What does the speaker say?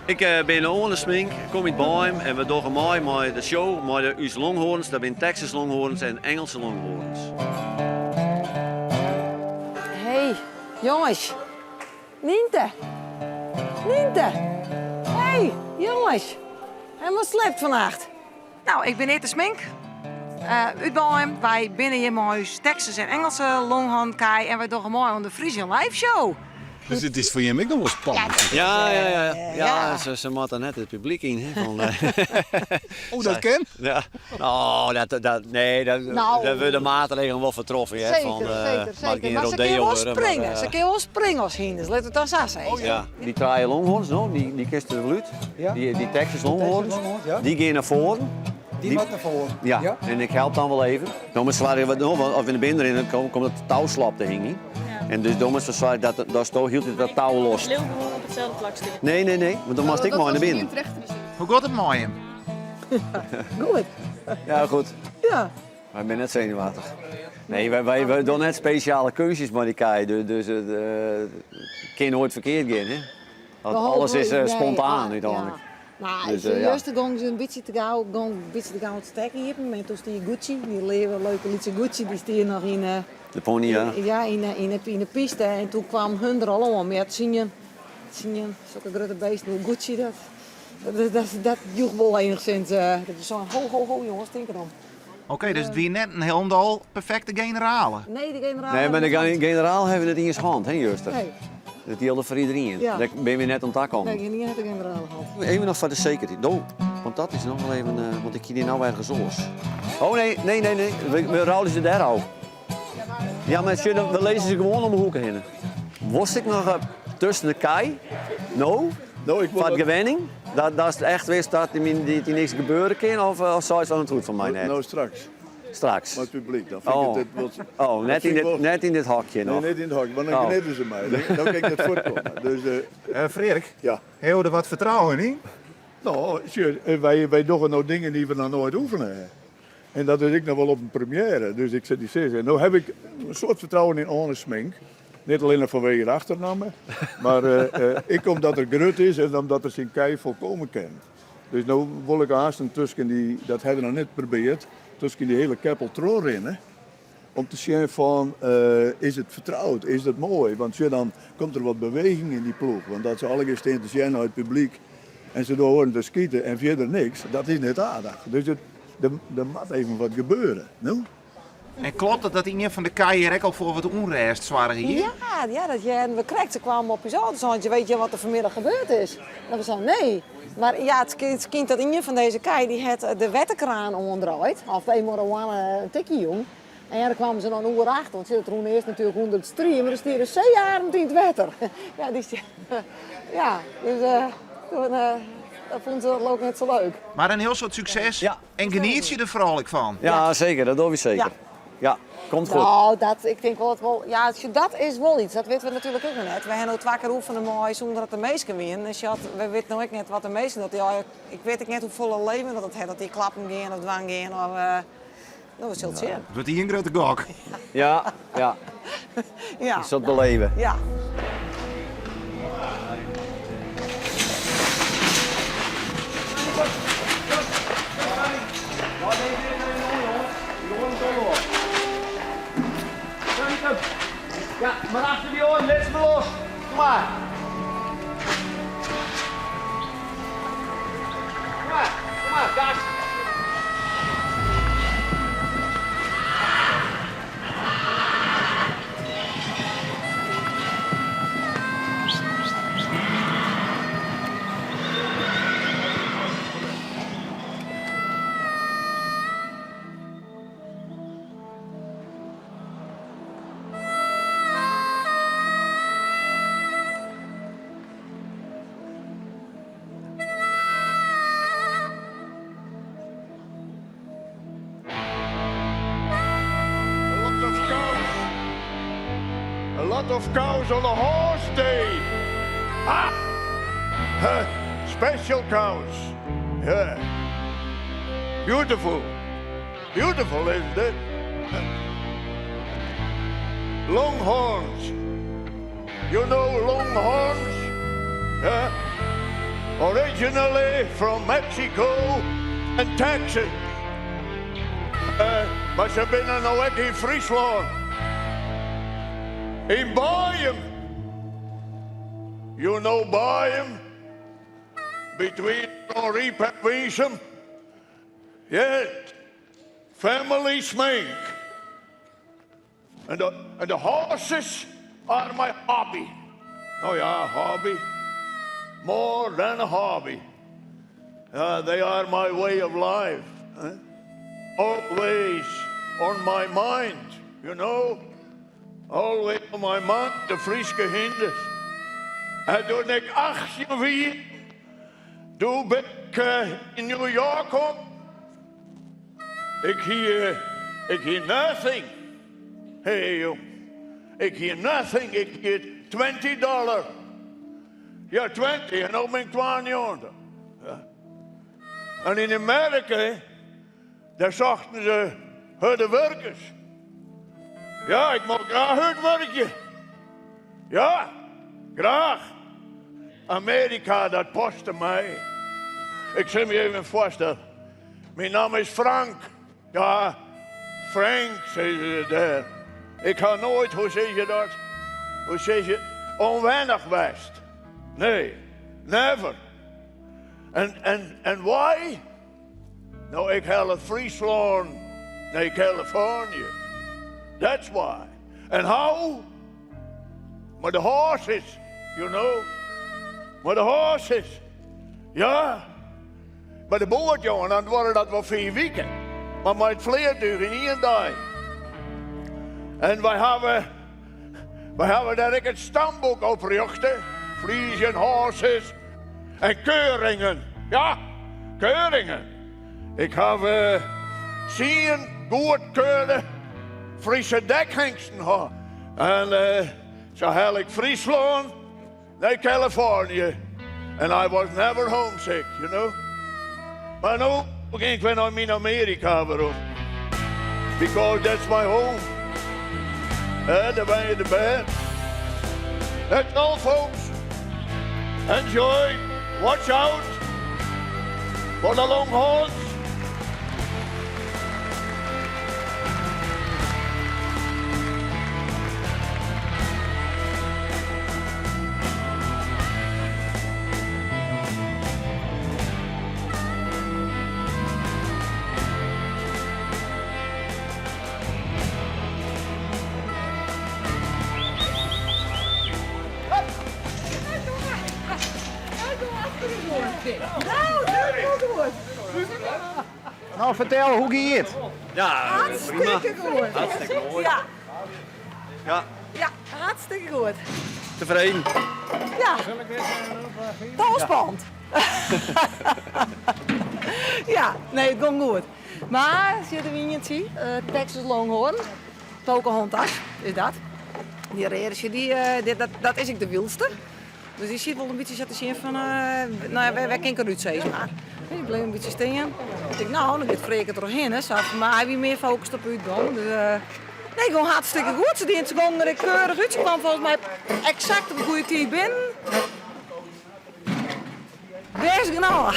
Ik ben Owen Smink, kom uit Boeim en we doen mooi met de show, met de US Longhorns. Dat zijn Texas Longhorns en Engelse Longhorns. Hey, jongens. Niente. Hey, jongens. Helemaal slecht vannacht. Nou, ik ben Ete Smink. Uit Boeim. Wij binnen hier mooi Texas en Engelse Longhorn kai en wij doen mooi aan de Frisian Live Show. Dus het is voor je ook nog wel spannend. Ja, ze moeten net het publiek in. Hè, van, Oh, dat ken? ja. Nou, daar worden de maatregelen wel vertroffen. Hè, Zeker, van, zeker. Maar ze rodeo kunnen wel worden, springen. maar, Ze kunnen wel springen als hinders. Let het dan zo zeggen. Oh, ja. Die draaien Longhorns, no? die kisten er wel uit. Ja. Die Texas Longhorns, ja. die gaan naar voren. Die moet naar voren. Ja, en ik help dan wel even. Dan moet zwaaien wat doen, want als we in de binder in komt het touwslap te hingen. En dus dan moet zwaaien dat hield het dat touw los. Leeuw gewoon op hetzelfde plakje. Nee, want dan moest ik maar naar binnen. Hoe gaat het mooi hem? Goed. Ja, goed. Ja. Maar ik ben net zenuwachtig. Nee, wij doen net speciale kunstjes met die kei, dus het kan nooit verkeerd gaan. Hè? Want alles is spontaan uiteindelijk. Nou, Dus, serieus, dan gingen ze een beetje te gauw te stekken hier. Met toen die Gucci, die leuke liedje Gucci, die stier nog in... De pony, ja. Ja, in de piste. En toen kwam hun er allemaal met. Zie je, zulke grote beesten, hoe Gucci dat joeg wel enigszins. Dat je zo ho jongens, denk erom. Oké, dus het weer net een helemaal perfecte generale. Nee, die generaal. Nee, maar de generaal hebben het in zijn hand, hè, Juster? Nee, Dat die voor iedereen. Ja. Daar ben je net om te komen. nee, niet de generaal gehad. Even nog voor de zekerheid. Want dat is nog wel even, want ik hier nou ergens los. Oh nee. We ruilen ze daar al. Ja, maar we lezen ze gewoon om de hoeken heen. Was ik nog tussen de kei? No? Nou, Van het gewenning? Dat is echt wist dat die niks gebeuren kan? Of zou het wel het goed van mij net? Nou, straks. Straks? Met het publiek. Dan vind ik het wel... Net in dit hokje nog. Nee, niet in het hok, want dan kneden ze mij. Dan kan ik net voortkomen. Dus, Frederik, ja. heel er wat vertrouwen in? Nou, wij doen nou dingen die we nog nooit oefenen. En dat is ik nog wel op een première. Dus ik zit die zeggen. Nou heb ik een soort vertrouwen in Arne Smink. Niet alleen vanwege de achternamen. Maar ik omdat er grut is en omdat er zijn kei volkomen kent. Dus nou wil ik haast tussen die, dat hebben we nog niet geprobeerd, tussen die hele keppel rennen. Om te zien van, is het vertrouwd, is het mooi? Want dan komt er wat beweging in die ploeg. Want dat ze allereerst te zien uit het publiek en ze door horen te schieten en verder niks, dat is niet aardig. Dus er moet even wat gebeuren. Nou? En klopt het dat een van de keier ook al voor wat onrust zware hier? Ja, dat je, we kregen, ze kwamen op je auto's, weet je wat er vanmiddag gebeurd is? Dat we zo, nee. Maar ja, het kind dat een van deze kei, die had de wettenkraan omdraaid. Of eenmaal een tikkie jong. En ja, dan kwamen ze dan een uur achter, want ze hadden toen eerst natuurlijk 103, maar er stieren zeearend in het wetter. Ja, dus dat vonden ze ook net zo leuk. Maar een heel soort succes. Ja. En geniet je er vooral van? Ja, zeker. Dat doen we zeker. Ja. Ja, komt goed. Nou, ik denk wel, ja, dat is wel iets. Dat weten we natuurlijk ook nog net. We hebben al 2 keer oefenen mooi zonder dat de meesten winnen. Dus we weten nog ook net wat de meesten dat. Ja, ik weet ook net hoe volle leven dat het heeft. Dat die klappen gaan of dwang gaan. Of, dat was heel zien. Wordt hier een grote gok. Ja. Ja. Je zult beleven. Ja. Ja, maar achter die oren, let me los. Kom maar. Kom maar, gas. A lot of cows on a horse day. Ah! Special cows. Yeah. Beautiful. Beautiful, isn't it? Longhorns. You know longhorns? Yeah. originally from Mexico and Texas. Maar ze binnen nou ook in Friesland. In Bayern. You know Bayern? Between Henri and Wiesem. Yes. Family smink. And the horses are my hobby. Oh yeah, hobby. More than a hobby. They are my way of life. Huh? Always on my mind, you know. Always on my mind, de Frieske hinders. En toen ik 18 was, toen ben ik in New York op. Ik hier nothing. Hey, jong. Ik hier nothing. Ik hier $20. Ja, 20. En nu ben ik 22. Ja. En in Amerika, daar zochten ze harde werkers. Ja, ik mag graag hard werken. Ja, graag. Amerika, dat paste mij. Ik zal me even voorstellen. Mijn naam is Frank. Ja, Frank, zeggen ze daar. Ik ga nooit, hoe zeg je dat? Hoe zeg je? Onwennig geweest. Nee, never. En why? Nou, ik haal Friesland naar Californië. That's why. And how? But the horses, you know. But the horses. Ja. Maar de boot, jongen, dan worden dat wel 4 weken. Maar met vleertuig in 1 dag. En wij hebben daar ook het stamboek opgericht. Friesian horses en keuringen. Ja, keuringen. Ik heb 10 goed keurde Friese dekhengsten gehad. En zo haal ik Friesland naar Californië. And I was never homesick, you know. Maar nu ging ik weer naar Amerika waarom. Because that's my home. Daar ben je de bed. That's all, folks. Enjoy. Watch out for the longhorns. Nou, vertel, hoe ging het? Ja, prima. Hartstikke goed. Hartstikke mooi. Ja, Ja, ja, hartstikke goed. tevreden. Ja. Tolspand. Ja, nee, het ging goed. Maar, zie je de wingetje? Texas Longhorn. Pocahontas is dat. Die reertje, dat is ik de wildste. Dus die ziet wel een beetje zitten zien van, nou ja, wij kennen Ruud Sees maar. Die bleef een beetje staan. Ik denk, nou, dan gaat Freek er heen, hè. Maar hij wie meer gefocust op u dan. Dus, nee, gewoon hartstikke goed. Ze dient gewoon er keurig uit. Ze kwam volgens mij exact op de goede tijd binnen. Wees genau.